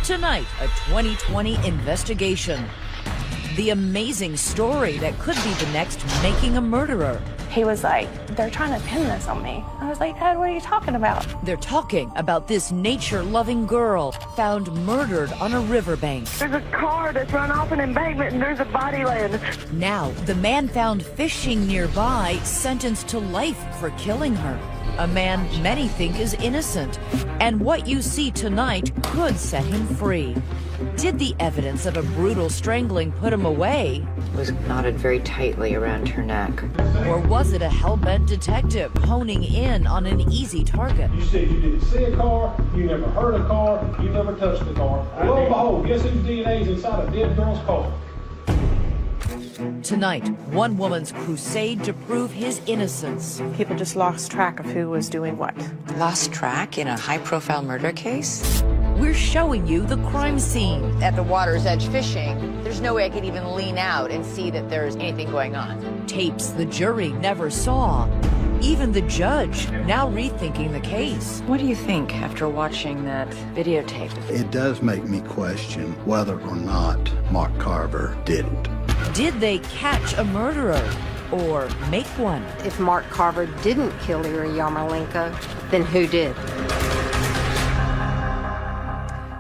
Tonight, a 2020 investigation. The amazing story that could be the next Making a Murderer. He was like, they're trying to pin this on me. I was like, Dad, what are you talking about? They're talking about this nature-loving girl found murdered on a riverbank. There's a car that's run off an embankment and there's a body laying. Now, the man found fishing nearby sentenced to life for killing her. A man many think is innocent. And what you see tonight could set him free. Did the evidence of a brutal strangling put him away? Was knotted very tightly around her neck. Or was it a hell-bent detective honing in on an easy target? You said you didn't see a car, you never heard a car, you never touched a car. Lo and behold, guess whose DNA is inside a dead girl's car? Tonight, one woman's crusade to prove his innocence. People just lost track of who was doing what. Lost track in a high-profile murder case? We're showing you the crime scene. At the water's edge fishing, there's no way I could even lean out and see that there's anything going on. Tapes the jury never saw. Even the judge now rethinking the case. What do you think after watching that videotape? It does make me question whether or not Mark Carver did it. Did they catch a murderer or make one? If Mark Carver didn't kill Ira Yarmolenko, then who did?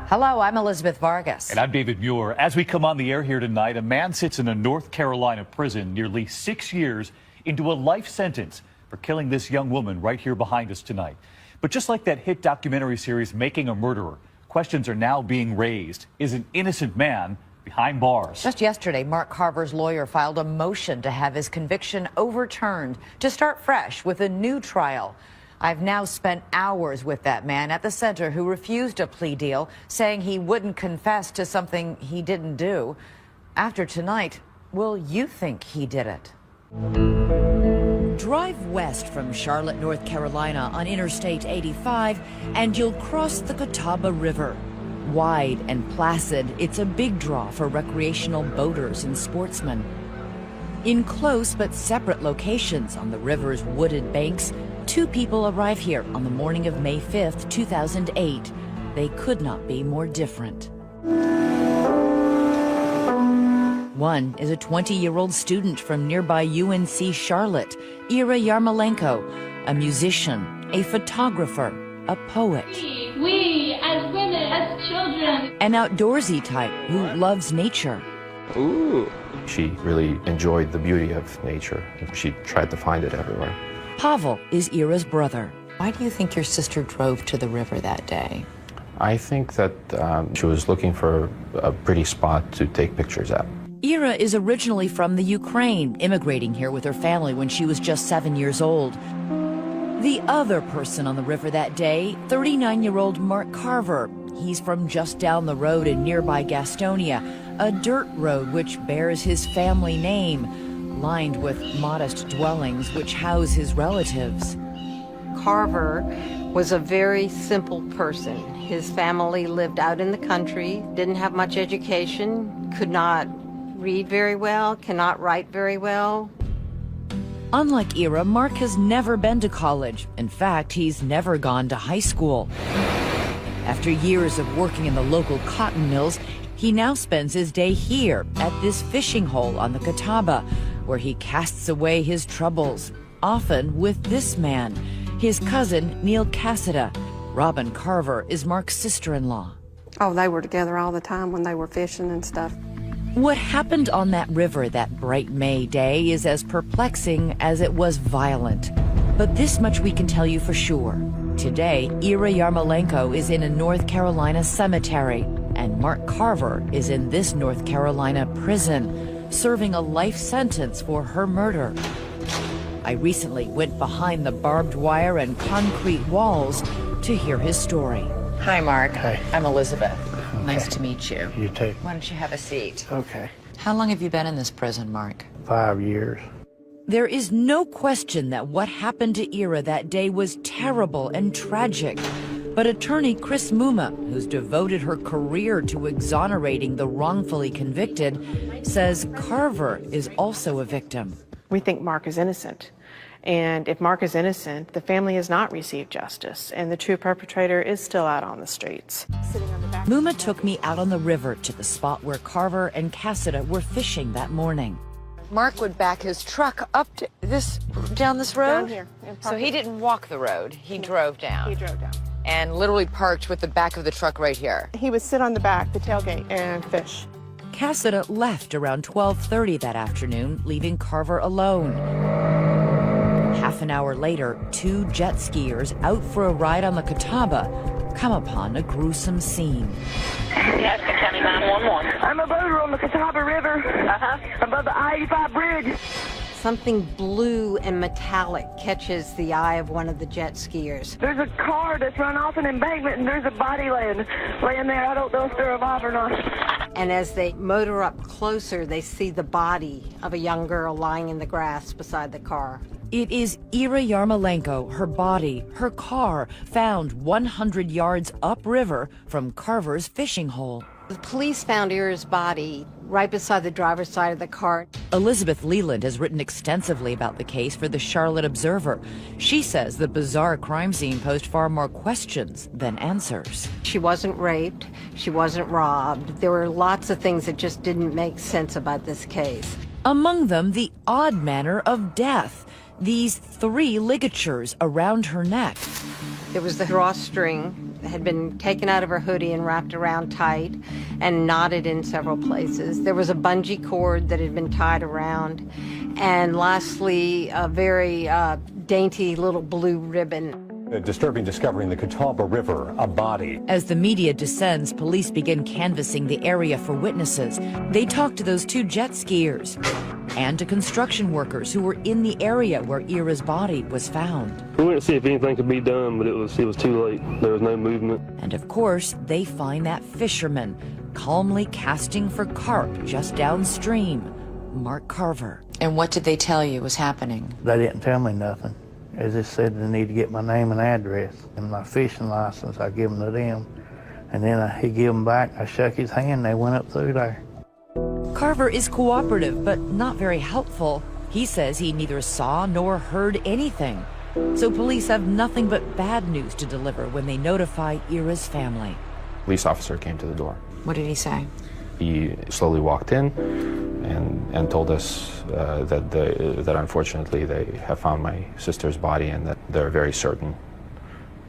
Hello, I'm Elizabeth Vargas. And I'm David Muir. As we come on the air here tonight, a man sits in a North Carolina prison nearly 6 years into a life sentence for killing this young woman right here behind us tonight. But just like that hit documentary series Making a Murderer, questions are now being raised. Is an innocent man behind bars? Just yesterday, Mark Carver's lawyer filed a motion to have his conviction overturned to start fresh with a new trial. I've now spent hours with that man at the center who refused a plea deal, saying he wouldn't confess to something he didn't do. After tonight, will you think he did it? Drive west from Charlotte, North Carolina on Interstate 85 and you'll cross the Catawba River. Wide and placid, it's a big draw for recreational boaters and sportsmen. In close but separate locations on the river's wooded banks, two people arrive here on the morning of May 5th, 2008. They could not be more different. One is a 20-year-old student from nearby UNC Charlotte, Ira Yarmolenko, a musician, a photographer, a poet. We as women, as children. An outdoorsy type who loves nature. Ooh. She really enjoyed the beauty of nature. She tried to find it everywhere. Pavel is Ira's brother. Why do you think your sister drove to the river that day? I think that she was looking for a pretty spot to take pictures at. Ira is originally from the Ukraine, immigrating here with her family when she was just 7 years old. The other person on the river that day, 39-year-old Mark Carver. He's from just down the road in nearby Gastonia, a dirt road which bears his family name, lined with modest dwellings which house his relatives. Carver was a very simple person. His family lived out in the country, didn't have much education, could not read very well, cannot write very well. Unlike Ira, Mark has never been to college. In fact, he's never gone to high school. After years of working in the local cotton mills, he now spends his day here at this fishing hole on the Catawba, where he casts away his troubles, often with this man, his cousin, Neil Cassida. Robin Carver is Mark's sister-in-law. Oh, they were together all the time when they were fishing and stuff. What happened on that river that bright May day is as perplexing as it was violent. But this much we can tell you for sure. Today, Ira Yarmolenko is in a North Carolina cemetery, and Mark Carver is in this North Carolina prison, serving a life sentence for her murder. I recently went behind the barbed wire and concrete walls to hear his story. Hi, Mark. Hi. I'm Elizabeth. Okay. Nice to meet you. You too. Why don't you have a seat? Okay. How long have you been in this prison, Mark? 5 years. There is no question that what happened to Ira that day was terrible and tragic. But attorney Chris Muma, who's devoted her career to exonerating the wrongfully convicted, says Carver is also a victim. We think Mark is innocent. And if Mark is innocent, the family has not received justice, and the true perpetrator is still out on the streets. Muma took me out on the river to the spot where Carver and Cassida were fishing that morning. Mark would back his truck up to down this road? Down here. So he didn't walk the road, he drove down. He drove down. And literally parked with the back of the truck right here. He would sit on the back, the tailgate, and fish. Cassida left around 12:30 that afternoon, leaving Carver alone. Half an hour later, two jet skiers out for a ride on the Catawba come upon a gruesome scene. Yes, County 911. I'm a boater on the Catawba River, above the I-85 bridge. Something blue and metallic catches the eye of one of the jet skiers. There's a car that's run off an embankment, and there's a body laying there. I don't know if they're alive or not. And as they motor up closer, they see the body of a young girl lying in the grass beside the car. It is Ira Yarmolenko, her body, her car, found 100 yards upriver from Carver's fishing hole. The police found Ira's body right beside the driver's side of the car. Elizabeth Leland has written extensively about the case for the Charlotte Observer. She says the bizarre crime scene posed far more questions than answers. She wasn't raped. She wasn't robbed. There were lots of things that just didn't make sense about this case. Among them, the odd manner of death. These 3 ligatures around her neck. There was the drawstring that had been taken out of her hoodie and wrapped around tight and knotted in several places. There was a bungee cord that had been tied around. And lastly, a very dainty little blue ribbon. A disturbing discovery in the Catawba River, a body. As the media descends, police begin canvassing the area for witnesses. They talk to those 2 jet skiers and to construction workers who were in the area where Ira's body was found. We went to see if anything could be done, but it was too late. There was no movement. And of course, they find that fisherman calmly casting for carp just downstream, Mark Carver. And what did they tell you was happening? They didn't tell me nothing. They just said they need to get my name and address and my fishing license. I give them to them, and then he gave them back. I shook his hand. They went up through there. Carver is cooperative, but not very helpful. He says he neither saw nor heard anything. So police have nothing but bad news to deliver when they notify Ira's family. Police officer came to the door. What did he say? He slowly walked in and told us that unfortunately they have found my sister's body and that they're very certain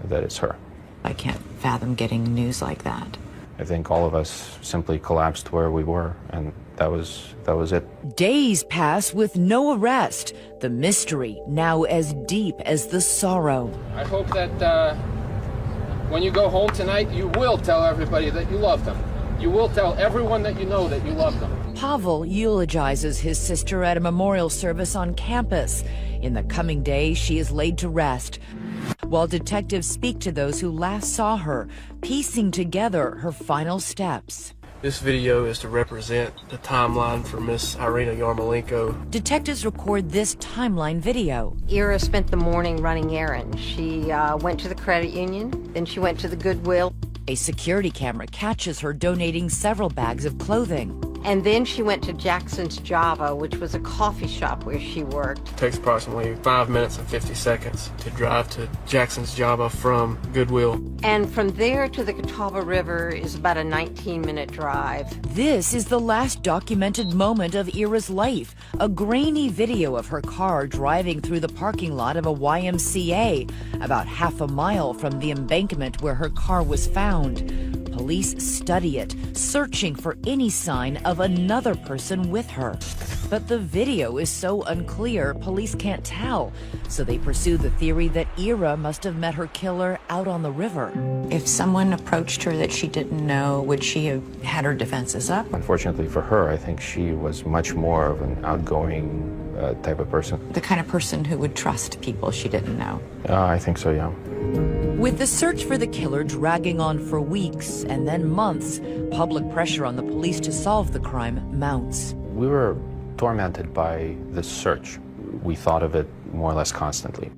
that it's her. I can't fathom getting news like that. I think all of us simply collapsed where we were, and that was it. Days pass with no arrest. The mystery now as deep as the sorrow. I hope that when you go home tonight, you will tell everybody that you love them. You will tell everyone that you know that you love them. Pavel eulogizes his sister at a memorial service on campus. In the coming days, she is laid to rest, while detectives speak to those who last saw her, piecing together her final steps. This video is to represent the timeline for Miss Irina Yarmolenko. Detectives record this timeline video. Ira spent the morning running errands. She went to the credit union, then she went to the Goodwill. A security camera catches her donating several bags of clothing. And then she went to Jackson's Java, which was a coffee shop where she worked. It takes approximately 5 minutes and 50 seconds to drive to Jackson's Java from Goodwill. And from there to the Catawba River is about a 19-minute drive. This is the last documented moment of Ira's life, a grainy video of her car driving through the parking lot of a YMCA, about half a mile from the embankment where her car was found. Police study it, searching for any sign of another person with her. But the video is so unclear, police can't tell. So they pursue the theory that Ira must have met her killer out on the river. If someone approached her that she didn't know, would she have had her defenses up? Unfortunately for her, I think she was much more of an outgoing type of person. The kind of person who would trust people she didn't know. I think so, yeah. With the search for the killer dragging on for weeks and then months, public pressure on the police to solve the crime mounts. We were tormented by this search. We thought of it more or less constantly.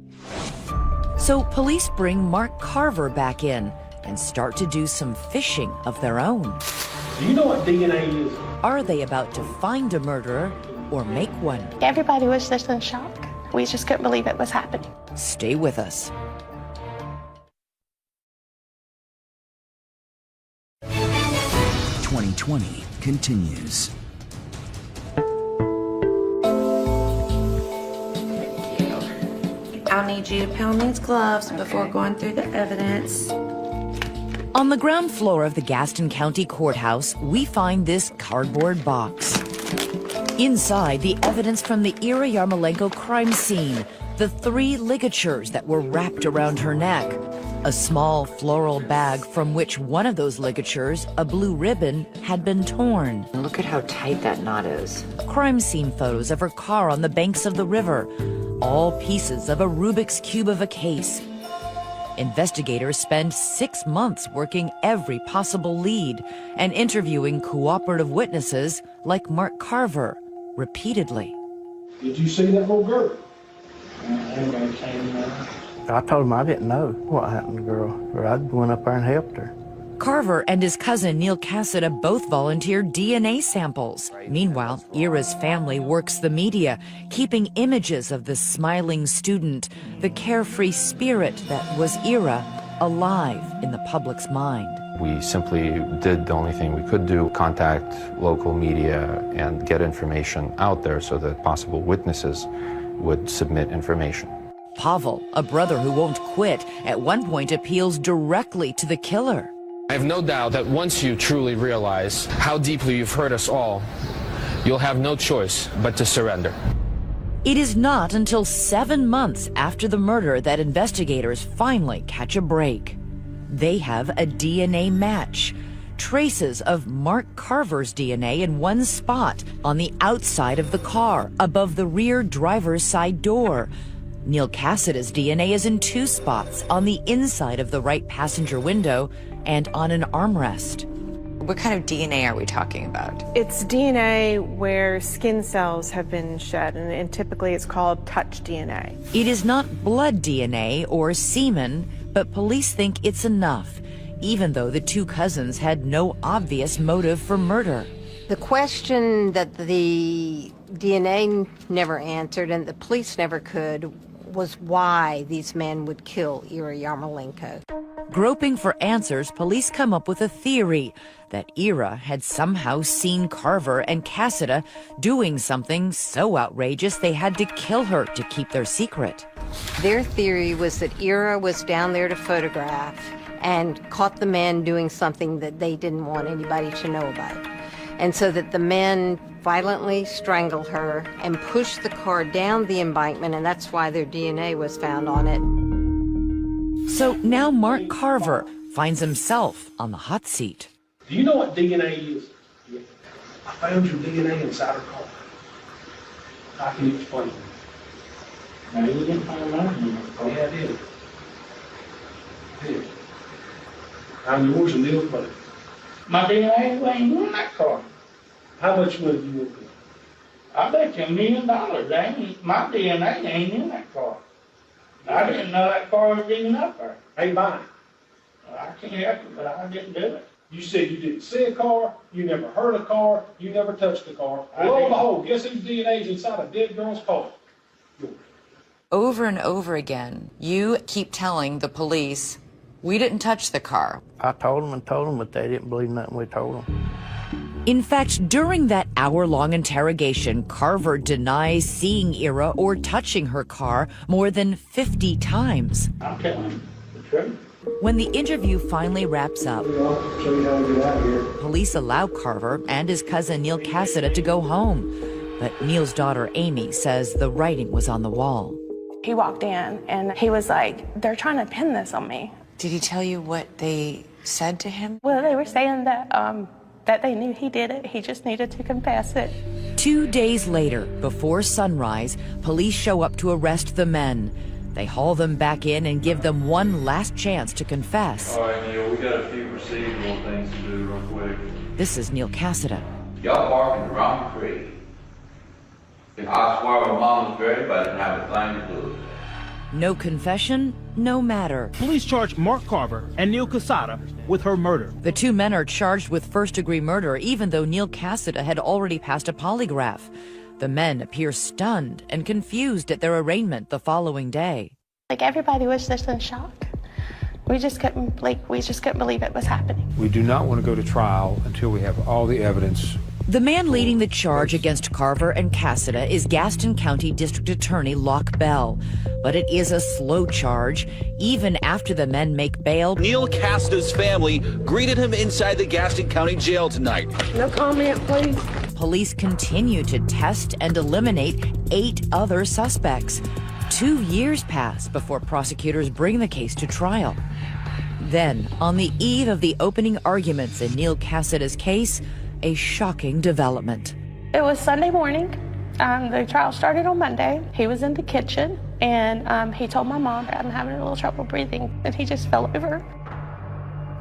So police bring Mark Carver back in and start to do some fishing of their own. Do you know what DNA is? Are they about to find a murderer or make one? Everybody was just in shock. We just couldn't believe it was happening. Stay with us. "2020 continues. I'll need you to put on these gloves before going through the evidence. On the ground floor of the Gaston County Courthouse, we find this cardboard box. Inside, the evidence from the Ira Yarmolenko crime scene, the 3 ligatures that were wrapped around her neck, a small floral bag from which one of those ligatures, a blue ribbon, had been torn. Look at how tight that knot is. Crime scene photos of her car on the banks of the river, all pieces of a Rubik's Cube of a case. Investigators spend 6 months working every possible lead and interviewing cooperative witnesses like Mark Carver repeatedly. Did you see that little girl? I told him I didn't know what happened to the girl, or I went up there and helped her. Carver and his cousin Neil Cassida both volunteered DNA samples. Meanwhile, Ira's family works the media, keeping images of the smiling student, the carefree spirit that was Ira, alive in the public's mind. We simply did the only thing we could do, contact local media and get information out there so that possible witnesses would submit information. Pavel, a brother who won't quit, at one point appeals directly to the killer. I have no doubt that once you truly realize how deeply you've hurt us all, you'll have no choice but to surrender. It is not until 7 months after the murder that investigators finally catch a break. They have a DNA match. Traces of Mark Carver's DNA in one spot on the outside of the car, above the rear driver's side door. Neil Cassida's DNA is in 2 spots, on the inside of the right passenger window and on an armrest. What kind of DNA are we talking about? It's DNA where skin cells have been shed, and typically it's called touch DNA. It is not blood DNA or semen, but police think it's enough, even though the 2 cousins had no obvious motive for murder. The question that the DNA never answered and the police never could was why these men would kill Ira Yarmolenko. Groping for answers, police come up with a theory that Ira had somehow seen Carver and Cassida doing something so outrageous they had to kill her to keep their secret. Their theory was that Ira was down there to photograph and caught the men doing something that they didn't want anybody to know about. And so that the men violently strangled her and pushed the car down the embankment, and that's why their DNA was found on it. So now Mark Carver finds himself on the hot seat. Do you know what DNA is? Yeah. I found your DNA inside her car. I can explain it. Now, you didn't find mine? Oh, yeah, I did. I did. I'm yours and Neil's buddy. My DNA ain't in that car. How much money do you want? I bet you $1 million. My DNA ain't in that car. I didn't know that car was even up there. Hey, mine. I can't help it, but I didn't do it. You said you didn't see a car, you never heard a car, you never touched a car. Lo and behold, guess whose DNA is inside a dead girl's car? Yours. Over and over again, you keep telling the police, we didn't touch the car. I told them, but they didn't believe nothing we told them. In fact, during that hour-long interrogation, Carver denies seeing Ira or touching her car more than 50 times. I'm telling the truth. When the interview finally wraps up, police allow Carver and his cousin Neil Cassida to go home. But Neil's daughter Amy says the writing was on the wall. He walked in and he was like, they're trying to pin this on me. Did he tell you what they said to him? Well, they were saying that they knew he did it. He just needed to confess it. 2 days later, before sunrise, police show up to arrest the men. They haul them back in and give them one last chance to confess. All right, Neil, we got a few procedural things to do real quick. This is Neil Cassida. Y'all barking the wrong tree. I swear my mom was great, but I didn't have a thing to do with it. No confession, no matter. Police charge Mark Carver and Neil Cassida with her murder. The 2 men are charged with first-degree murder, even though Neil Cassida had already passed a polygraph. The men appear stunned and confused at their arraignment the following day. Like, everybody was just in shock. We just couldn't believe it was happening. We do not want to go to trial until we have all the evidence. The man leading the charge against Carver and Cassida is Gaston County District Attorney Locke Bell. But it is a slow charge, even after the men make bail. Neil Cassida's family greeted him inside the Gaston County Jail tonight. No comment, please. Police continue to test and eliminate 8 other suspects. 2 years pass before prosecutors bring the case to trial. Then, on the eve of the opening arguments in Neil Cassida's case, a shocking development. It was Sunday morning. The trial started on Monday. He was in the kitchen, and he told my mom, I'm having a little trouble breathing, and he just fell over.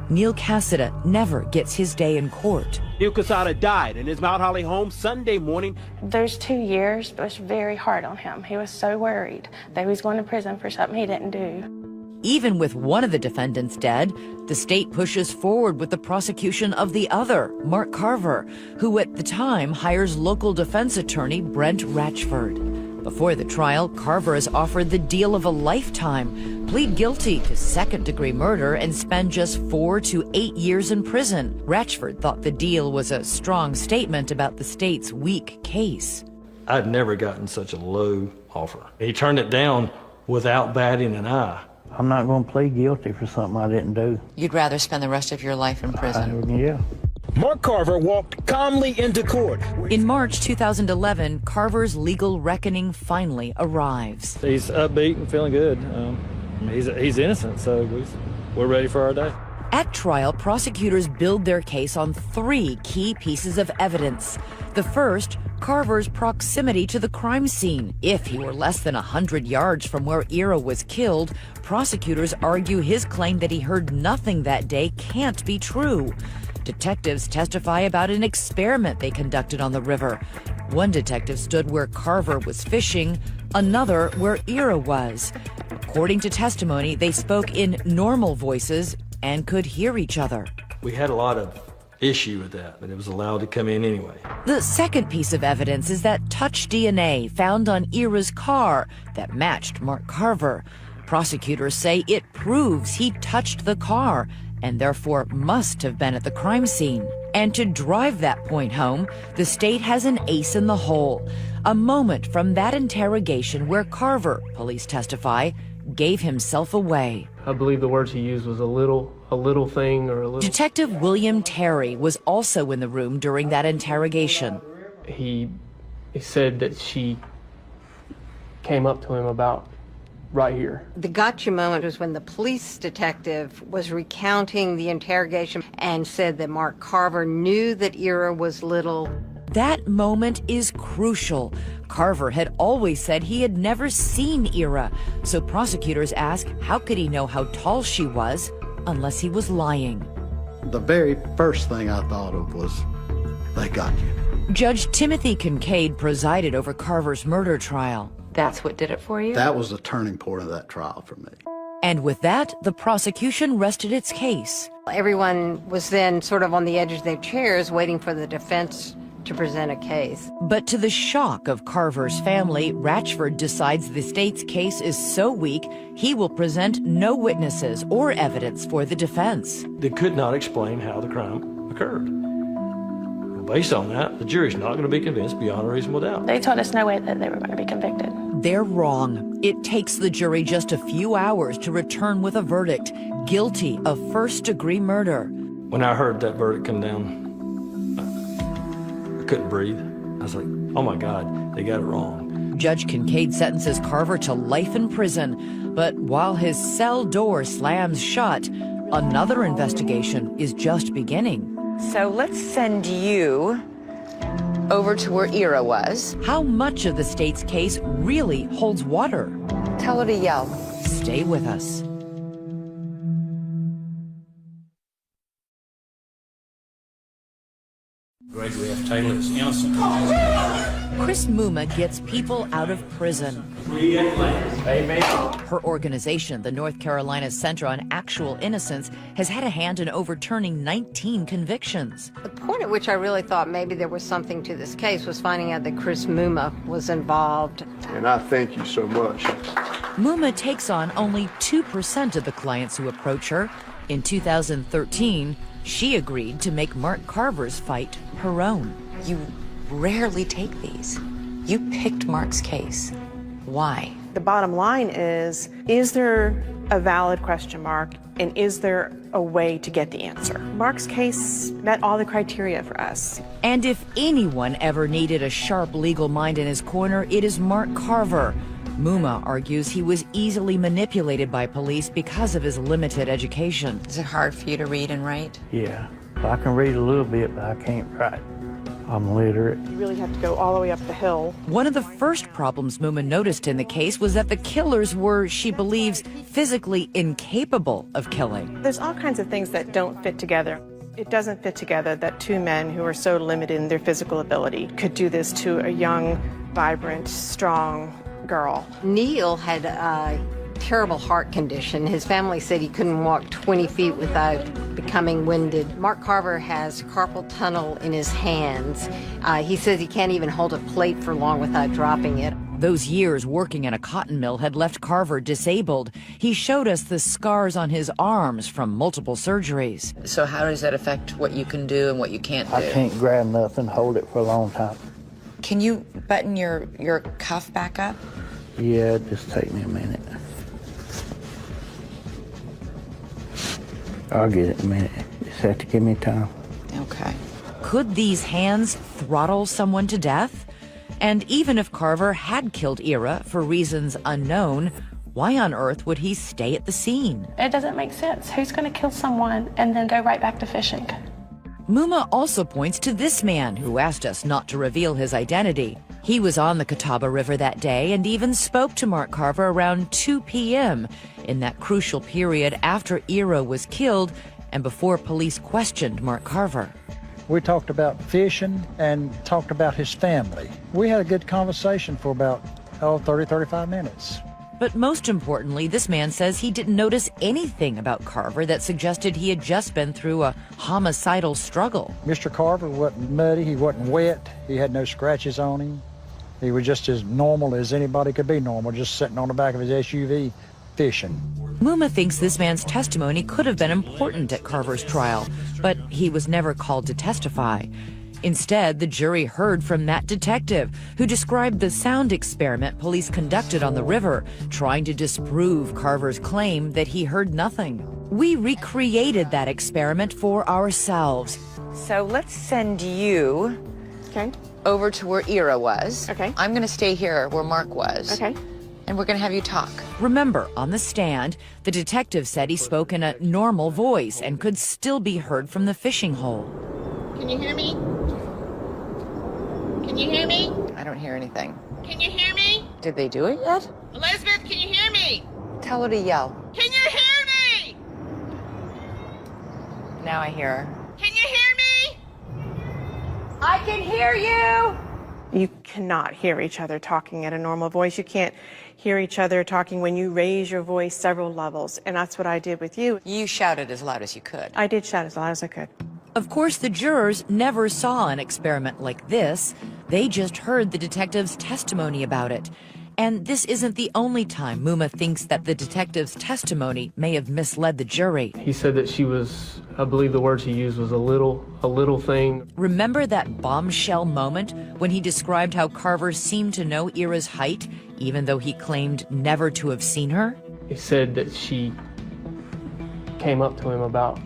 Neil Cassida never gets his day in court. Neil Cassida died in his Mount Holly home Sunday morning. Those 2 years was very hard on him. He was so worried that he was going to prison for something he didn't do. Even with one of the defendants dead, the state pushes forward with the prosecution of the other, Mark Carver, who at the time hires local defense attorney Brent Ratchford. Before the trial, Carver is offered the deal of a lifetime, plead guilty to second-degree murder, and spend just 4 to 8 years in prison. Ratchford thought the deal was a strong statement about the state's weak case. I'd never gotten such a low offer. He turned it down without batting an eye. I'm not going to plead guilty for something I didn't do. You'd rather spend the rest of your life in prison? Yeah. Mark Carver walked calmly into court. In March 2011, Carver's legal reckoning finally arrives. He's upbeat and feeling good. He's innocent, so we're ready for our day. At trial, prosecutors build their case on 3 key pieces of evidence. The first, Carver's proximity to the crime scene. If he were less than 100 yards from where Ira was killed, prosecutors argue his claim that he heard nothing that day can't be true. Detectives testify about an experiment they conducted on the river. One detective stood where Carver was fishing, another where Ira was. According to testimony, they spoke in normal voices and could hear each other. We had a lot of issue with that, but it was allowed to come in anyway. The second piece of evidence is that touch DNA found on Ira's car that matched Mark Carver. Prosecutors say it proves he touched the car and therefore must have been at the crime scene. And to drive that point home, the state has an ace in the hole. A moment from that interrogation where Carver, police testify, gave himself away. I believe the words he used was a little thing or a little... Detective William Terry was also in the room during that interrogation. He said that she came up to him about right here. The gotcha moment was when the police detective was recounting the interrogation and said that Mark Carver knew that Ira was little. That moment is crucial. Carver had always said he had never seen Ira, so prosecutors ask how could he know how tall she was unless he was lying. The very first thing I thought of was, they got you. Judge Timothy Kincaid presided over Carver's murder trial. That's what did it for you? That was the turning point of that trial for me. And with that, the prosecution rested its case. Everyone was then sort of on the edge of their chairs waiting for the defense to present a case. But to the shock of Carver's family, Ratchford decides the state's case is so weak, he will present no witnesses or evidence for the defense. They could not explain how the crime occurred. Based on that, the jury's not going to be convinced beyond a reasonable doubt. They told us no way that they were going to be convicted. They're wrong. It takes the jury just a few hours to return with a verdict, guilty of first-degree murder. When I heard that verdict come down, I couldn't breathe. I was like, oh my God, they got it wrong. Judge Kincaid sentences Carver to life in prison, but while his cell door slams shut, another investigation is just beginning. So let's send you over to where Ira was. How much of the state's case really holds water? Tell her to yell. Stay with us. Gregory F. Taylor is innocent. Chris Muma gets people out of prison. Free at last. Amen. Her organization, the North Carolina Center on Actual Innocence, has had a hand in overturning 19 convictions. The point at which I really thought maybe there was something to this case was finding out that Chris Muma was involved. And I thank you so much. Muma takes on only 2% of the clients who approach her. In 2013, she agreed to make Mark Carver's fight her own. You rarely take these. You picked Mark's case. Why? The bottom line is there a valid question mark, and is there a way to get the answer? Mark's case met all the criteria for us. And if anyone ever needed a sharp legal mind in his corner, it is Mark Carver. Muma argues he was easily manipulated by police because of his limited education. Is it hard for you to read and write? Yeah, I can read a little bit, but I can't write. I'm literate. You really have to go all the way up the hill. One of the first problems Muma noticed in the case was that the killers were, she believes, physically incapable of killing. There's all kinds of things that don't fit together. It doesn't fit together that two men who are so limited in their physical ability could do this to a young, vibrant, strong girl. Neil had a terrible heart condition. His family said he couldn't walk 20 feet without becoming winded. Mark Carver has carpal tunnel in his hands. He says he can't even hold a plate for long without dropping it. Those years working in a cotton mill had left Carver disabled. He showed us the scars on his arms from multiple surgeries. So how does that affect what you can do and what you can't do? I can't grab nothing, hold it for a long time. Can you button your cuff back up? Yeah, just take me a minute. I'll get it in a minute. Just have to give me time. Okay. Could these hands throttle someone to death? And even if Carver had killed Ira for reasons unknown, why on earth would he stay at the scene? It doesn't make sense. Who's going to kill someone and then go right back to fishing? Muma also points to this man who asked us not to reveal his identity. He was on the Catawba River that day and even spoke to Mark Carver around 2 p.m. in that crucial period after Ira was killed and before police questioned Mark Carver. We talked about fishing and talked about his family. We had a good conversation for about 30, 35 minutes. But most importantly, this man says he didn't notice anything about Carver that suggested he had just been through a homicidal struggle. Mr. Carver wasn't muddy, he wasn't wet, he had no scratches on him. He was just as normal as anybody could be normal, just sitting on the back of his SUV fishing. Muma thinks this man's testimony could have been important at Carver's trial, but he was never called to testify. Instead, the jury heard from that detective who described the sound experiment police conducted on the river, trying to disprove Carver's claim that he heard nothing. We recreated that experiment for ourselves. So let's send you over to where Ira was. Okay. I'm going to stay here where Mark was. Okay. And we're going to have you talk. Remember, on the stand, the detective said he spoke in a normal voice and could still be heard from the fishing hole. Can you hear me? Can you hear me? I don't hear anything. Can you hear me? Did they do it yet? Elizabeth, can you hear me? Tell her to yell. Can you hear me? Now I hear her. Can you hear me? I can hear you! You cannot hear each other talking at a normal voice. You can't hear each other talking when you raise your voice several levels, and that's what I did with you. You shouted as loud as you could. I did shout as loud as I could. Of course, the jurors never saw an experiment like this. They just heard the detective's testimony about it. And this isn't the only time Muma thinks that the detective's testimony may have misled the jury. He said that she was, I believe the words he used was a little thing. Remember that bombshell moment when he described how Carver seemed to know Ira's height, even though he claimed never to have seen her? He said that she came up to him about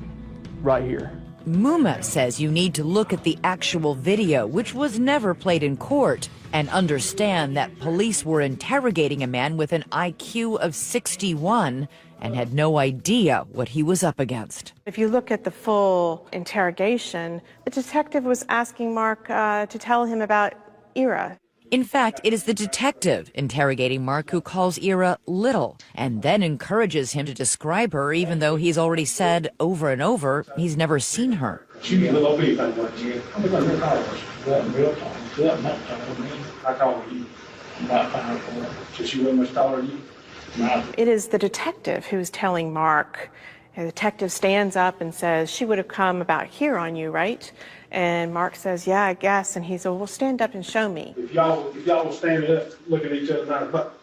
right here. Muma says you need to look at the actual video, which was never played in court, and understand that police were interrogating a man with an IQ of 61 and had no idea what he was up against. If you look at the full interrogation, the detective was asking Mark to tell him about Ira. In fact, it is the detective interrogating Mark who calls Ira little and then encourages him to describe her even though he's already said over and over he's never seen her. She was a little bit like what, Jim? I'm going to call her. She wasn't real tall. She wasn't much taller than me. I called you about 5'4". So she wasn't much taller than you? No. It is the detective who's telling Mark. The detective stands up and says, she would have come about here on you, right? And Mark says, yeah, I guess. And he said, well, stand up and show me. If y'all will stand up, look at each other in the eyes, but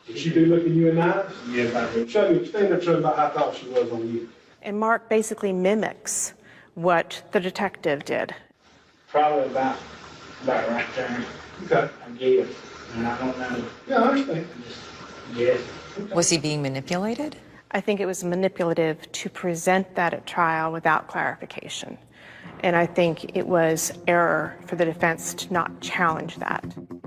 did she do looking you in the eyes? Yeah, about that. Show me, stand up, show me about how tall she was on you. And Mark basically mimics what the detective did. Probably about right there. Okay. I guess. And I don't know. Yeah, I understand. Yes. Okay. Was he being manipulated? I think it was manipulative to present that at trial without clarification. And I think it was error for the defense to not challenge that.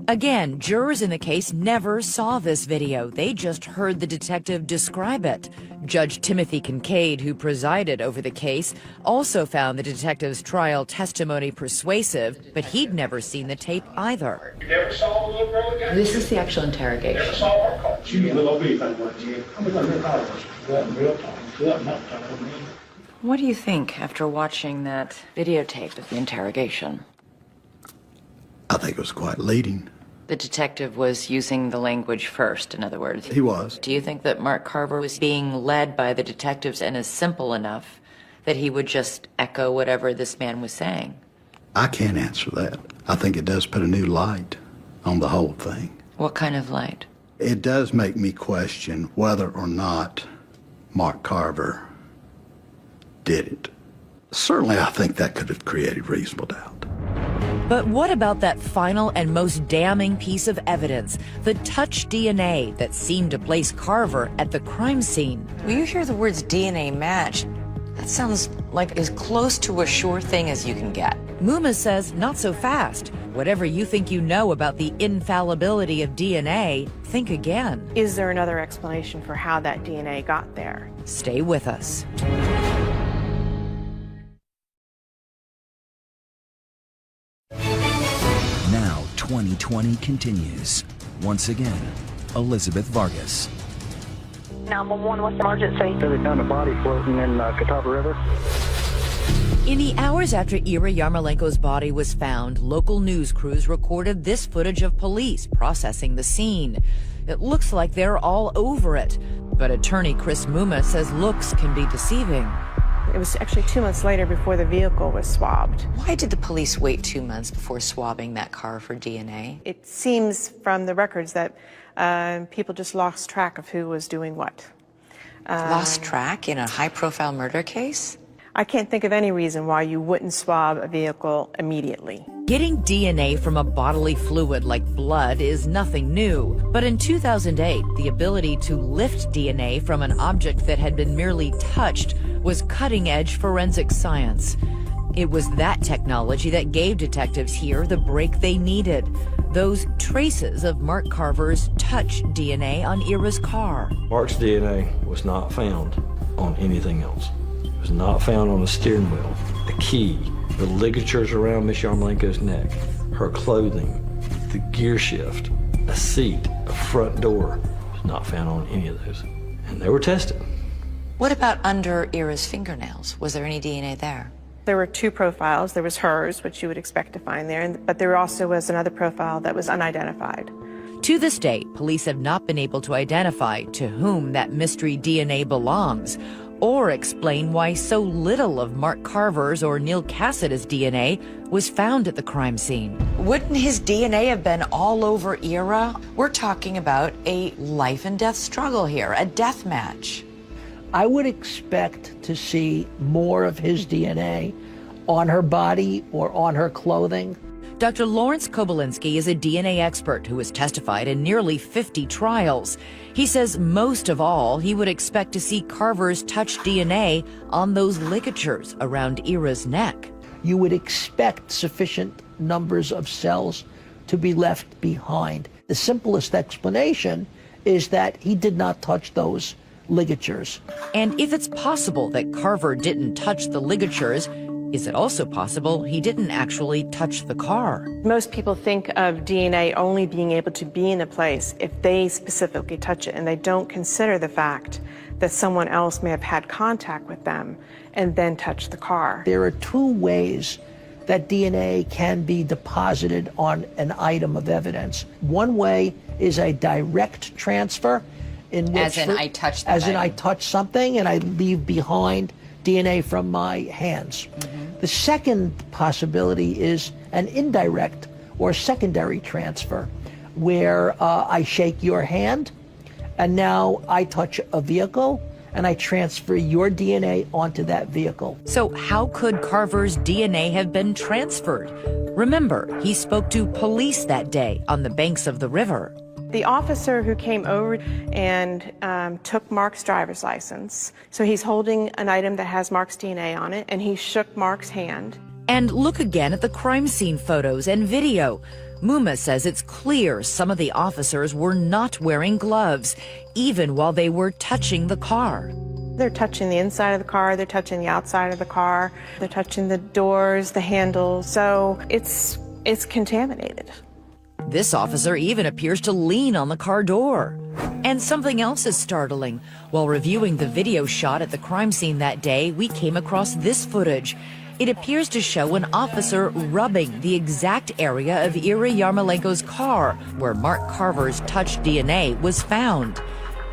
Again, jurors in the case never saw this video. They just heard the detective describe it. Judge Timothy Kincaid, who presided over the case, also found the detective's trial testimony persuasive, but he'd never seen the tape either. You never saw the little girl again? This is the actual interrogation. Never saw her call. She was a little bit like what, Jim? I'm going to call her. She wasn't real tall. She wasn't much taller than me. What do you think after watching that videotape of the interrogation? I think it was quite leading. The detective was using the language first, in other words. He was. Do you think that Mark Carver was being led by the detectives and is simple enough that he would just echo whatever this man was saying? I can't answer that. I think it does put a new light on the whole thing. What kind of light? It does make me question whether or not Mark Carver did it. Certainly, I think that could have created reasonable doubt. But what about that final and most damning piece of evidence, the touch DNA that seemed to place Carver at the crime scene? When you hear the words DNA match, that sounds like as close to a sure thing as you can get. Muma says not so fast. Whatever you think you know about the infallibility of DNA, think again. Is there another explanation for how that DNA got there? Stay with us. Now 2020 continues. Once again, Elizabeth Vargas. 911, what's the emergency? They found a body floating in Catawba River. In the hours after Ira Yarmolenko's body was found, local news crews recorded this footage of police processing the scene. It looks like they're all over it, but attorney Chris Muma says looks can be deceiving. It was actually 2 months later before the vehicle was swabbed. Why did the police wait 2 months before swabbing that car for DNA? It seems from the records that people just lost track of who was doing what. Lost track in a high-profile murder case? I can't think of any reason why you wouldn't swab a vehicle immediately. Getting DNA from a bodily fluid like blood is nothing new. But in 2008, the ability to lift DNA from an object that had been merely touched was cutting-edge forensic science. It was that technology that gave detectives here the break they needed. Those traces of Mark Carver's touch DNA on Ira's car. Mark's DNA was not found on anything else. It was not found on the steering wheel, the key, the ligatures around Miss Yarmolenko's neck, her clothing, the gear shift, a seat, a front door. It was not found on any of those. And they were tested. What about under Ira's fingernails? Was there any DNA there? There were two profiles. There was hers, which you would expect to find there, but there also was another profile that was unidentified. To this day, police have not been able to identify to whom that mystery DNA belongs, or explain why so little of Mark Carver's or Neil Cassada's DNA was found at the crime scene. Wouldn't his DNA have been all over Ira? We're talking about a life and death struggle here, a death match. I would expect to see more of his DNA on her body or on her clothing. Dr. Lawrence Kobylinski is a DNA expert who has testified in nearly 50 trials. He says most of all, he would expect to see Carver's touch DNA on those ligatures around Ira's neck. You would expect sufficient numbers of cells to be left behind. The simplest explanation is that he did not touch those ligatures. And if it's possible that Carver didn't touch the ligatures, Is it also possible he didn't actually touch the car? Most people think of DNA only being able to be in a place if they specifically touch it, and they don't consider the fact that someone else may have had contact with them and then touched the car. There are two ways that DNA can be deposited on an item of evidence. One way is a direct transfer, in which I touched the as in item. I touch something and I leave behind DNA from my hands. The second possibility is an indirect or secondary transfer, where I shake your hand and now I touch a vehicle and I transfer your DNA onto that vehicle. So how could Carver's DNA have been transferred? Remember, he spoke to police that day on the banks of the river. The officer who came over and took Mark's driver's license, so he's holding an item that has Mark's DNA on it, and he shook Mark's hand. And look again at the crime scene photos and video. Muma says it's clear some of the officers were not wearing gloves, even while they were touching the car. They're touching the inside of the car, they're touching the outside of the car, they're touching the doors, the handles, so it's contaminated. This officer even appears to lean on the car door. And something else is startling. While reviewing the video shot at the crime scene that day, we came across this footage. It appears to show an officer rubbing the exact area of Ira Yarmolenko's car where Mark Carver's touch DNA was found.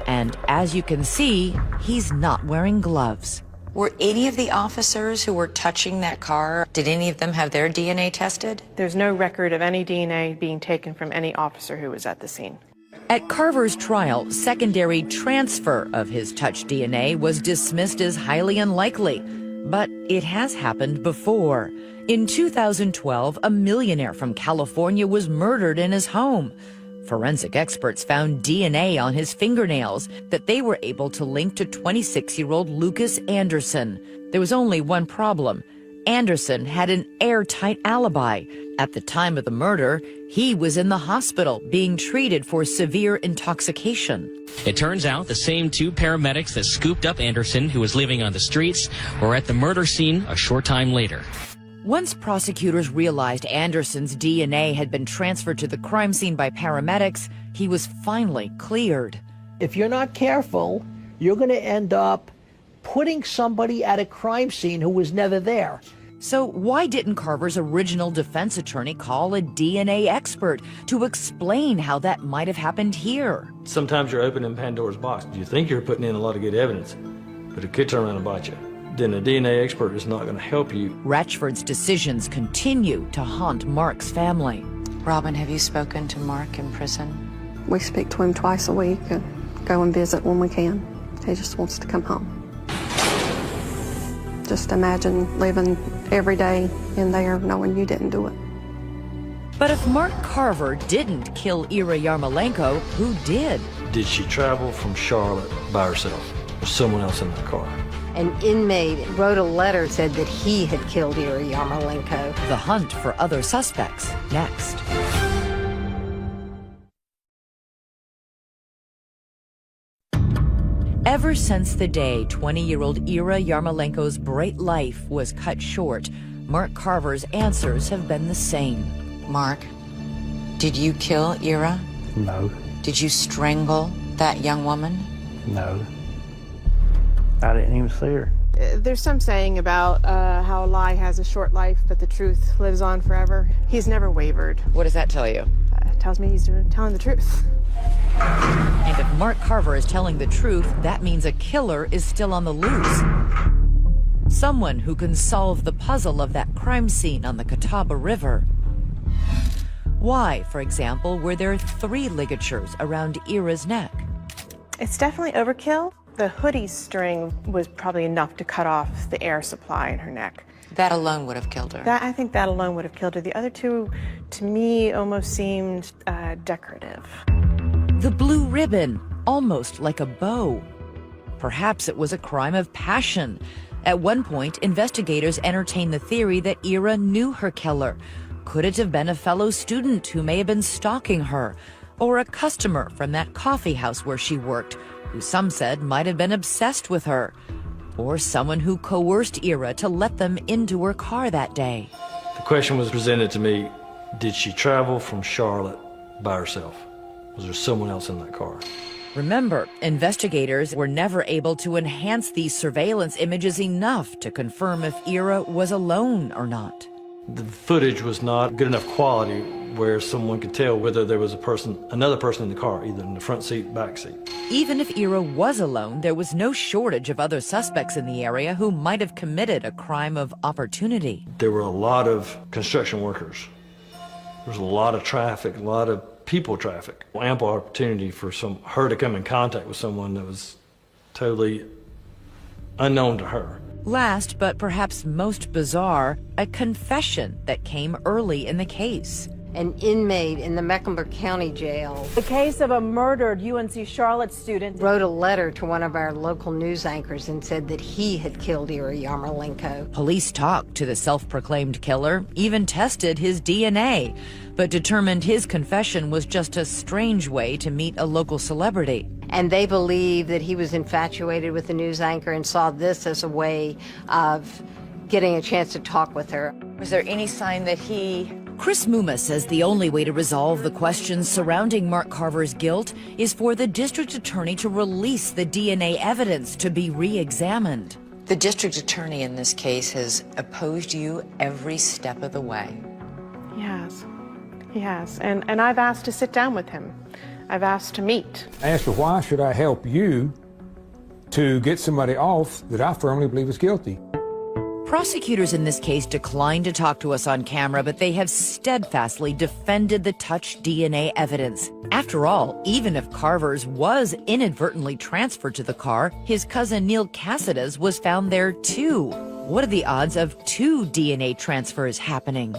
And as you can see, he's not wearing gloves. Were any of the officers who were touching that car, did any of them have their DNA tested? There's no record of any DNA being taken from any officer who was at the scene. At Carver's trial, secondary transfer of his touch DNA was dismissed as highly unlikely. But it has happened before. In 2012, a millionaire from California was murdered in his home. Forensic experts found DNA on his fingernails that they were able to link to 26-year-old Lucas Anderson. There was only one problem. Anderson had an airtight alibi. At the time of the murder, he was in the hospital being treated for severe intoxication. It turns out the same two paramedics that scooped up Anderson, who was living on the streets, were at the murder scene a short time later. Once prosecutors realized Anderson's DNA had been transferred to the crime scene by paramedics, he was finally cleared. If you're not careful, you're going to end up putting somebody at a crime scene who was never there. So why didn't Carver's original defense attorney call a DNA expert to explain how that might have happened here? Sometimes you're opening Pandora's box. You think you're putting in a lot of good evidence, but it could turn around and bite you. Then a DNA expert is not going to help you. Ratchford's decisions continue to haunt Mark's family. Robin, have you spoken to Mark in prison? We speak to him twice a week and go and visit when we can. He just wants to come home. Just imagine living every day in there knowing you didn't do it. But if Mark Carver didn't kill Ira Yarmolenko, who did? Did she travel from Charlotte by herself or someone else in the car? An inmate wrote a letter, said that he had killed Ira Yarmolenko. The hunt for other suspects, next. Ever since the day 20-year-old Ira Yarmolenko's bright life was cut short, Mark Carver's answers have been the same. Mark, did you kill Ira? No. Did you strangle that young woman? No. I didn't even see her. There's some saying about how a lie has a short life, but the truth lives on forever. He's never wavered. What does that tell you? It tells me he's telling the truth. And if Mark Carver is telling the truth, that means a killer is still on the loose. Someone who can solve the puzzle of that crime scene on the Catawba River. Why, for example, were there 3 ligatures around Ira's neck? It's definitely overkill. The hoodie string was probably enough to cut off the air supply in her neck. That alone would have killed her. I think that alone would have killed her. The other two, to me, almost seemed decorative. The blue ribbon, almost like a bow. Perhaps it was a crime of passion. At one point, investigators entertained the theory that Ira knew her killer. Could it have been a fellow student who may have been stalking her? Or a customer from that coffee house where she worked, who some said might have been obsessed with her? or someone who coerced Ira to let them into her car that day. The question was presented to me, did she travel from Charlotte by herself? Was there someone else in that car? Remember, investigators were never able to enhance these surveillance images enough to confirm if Ira was alone or not. The footage was not good enough quality where someone could tell whether there was another person in the car, either in the front seat, back seat. Even if Ira was alone, there was no shortage of other suspects in the area who might have committed a crime of opportunity. There were a lot of construction workers. There was a lot of traffic, a lot of people traffic. Ample opportunity for her to come in contact with someone that was totally unknown to her. Last, but perhaps most bizarre, a confession that came early in the case. An inmate in the Mecklenburg County Jail. The case of a murdered UNC Charlotte student Wrote a letter to one of our local news anchors and said that he had killed Ira Yarmolenko. Police talked to the self-proclaimed killer, even tested his DNA, but determined his confession was just a strange way to meet a local celebrity. And they believe that he was infatuated with the news anchor and saw this as a way of getting a chance to talk with her. Was there any sign that he... Chris Muma says the only way to resolve the questions surrounding Mark Carver's guilt is for the district attorney to release the DNA evidence to be re-examined. The district attorney in this case has opposed you every step of the way. He has. And I've asked to sit down with him. I've asked to meet. I asked her, why should I help you to get somebody off that I firmly believe is guilty? Prosecutors in this case declined to talk to us on camera, but they have steadfastly defended the touch DNA evidence. After all, even if Carver's was inadvertently transferred to the car, his cousin Neil Cassidy's was found there too. What are the odds of 2 DNA transfers happening?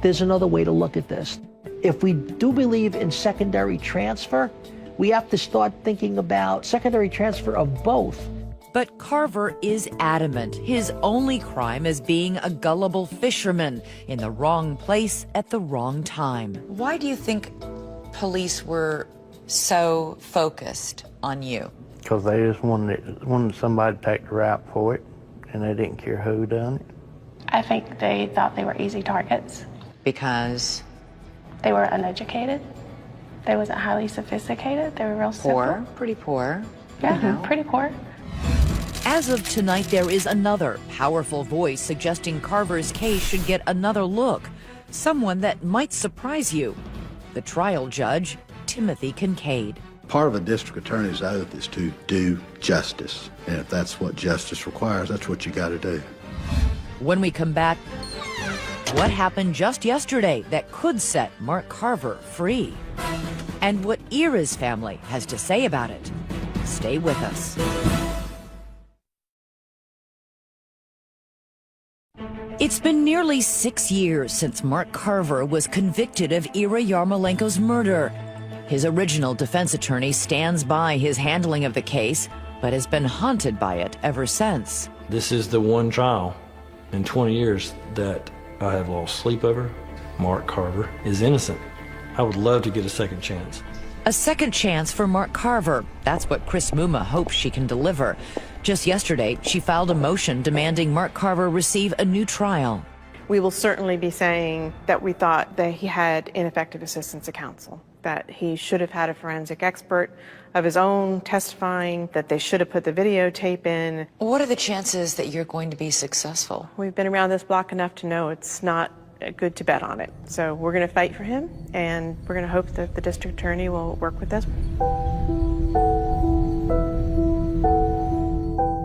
There's another way to look at this. If we do believe in secondary transfer, we have to start thinking about secondary transfer of both. But Carver is adamant his only crime is being a gullible fisherman in the wrong place at the wrong time. Why do you think police were so focused on you? Because they just wanted somebody to take the rap for it, and they didn't care who done it. I think they thought they were easy targets. Because? They were uneducated. They wasn't highly sophisticated. They were real simple. Poor, pretty poor. Yeah, pretty poor. As of tonight, there is another powerful voice suggesting Carver's case should get another look. Someone that might surprise you. The trial judge, Timothy Kincaid. Part of a district attorney's oath is to do justice. And if that's what justice requires, that's what you got to do. When we come back, what happened just yesterday that could set Mark Carver free? And what Ira's family has to say about it. Stay with us. It's been nearly 6 years since Mark Carver was convicted of Ira Yarmolenko's murder. His original defense attorney stands by his handling of the case, but has been haunted by it ever since. This is the one trial in 20 years that I have lost sleep over. Mark Carver is innocent. I would love to get a second chance. A second chance for Mark Carver. That's what Chris Muma hopes she can deliver. Just yesterday, she filed a motion demanding Mark Carver receive a new trial. We will certainly be saying that we thought that he had ineffective assistance of counsel, that he should have had a forensic expert of his own testifying, that they should have put the videotape in. What are the chances that you're going to be successful? We've been around this block enough to know it's not good to bet on it. So we're going to fight for him, and we're going to hope that the district attorney will work with us.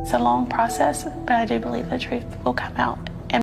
It's a long process, but I do believe the truth will come out.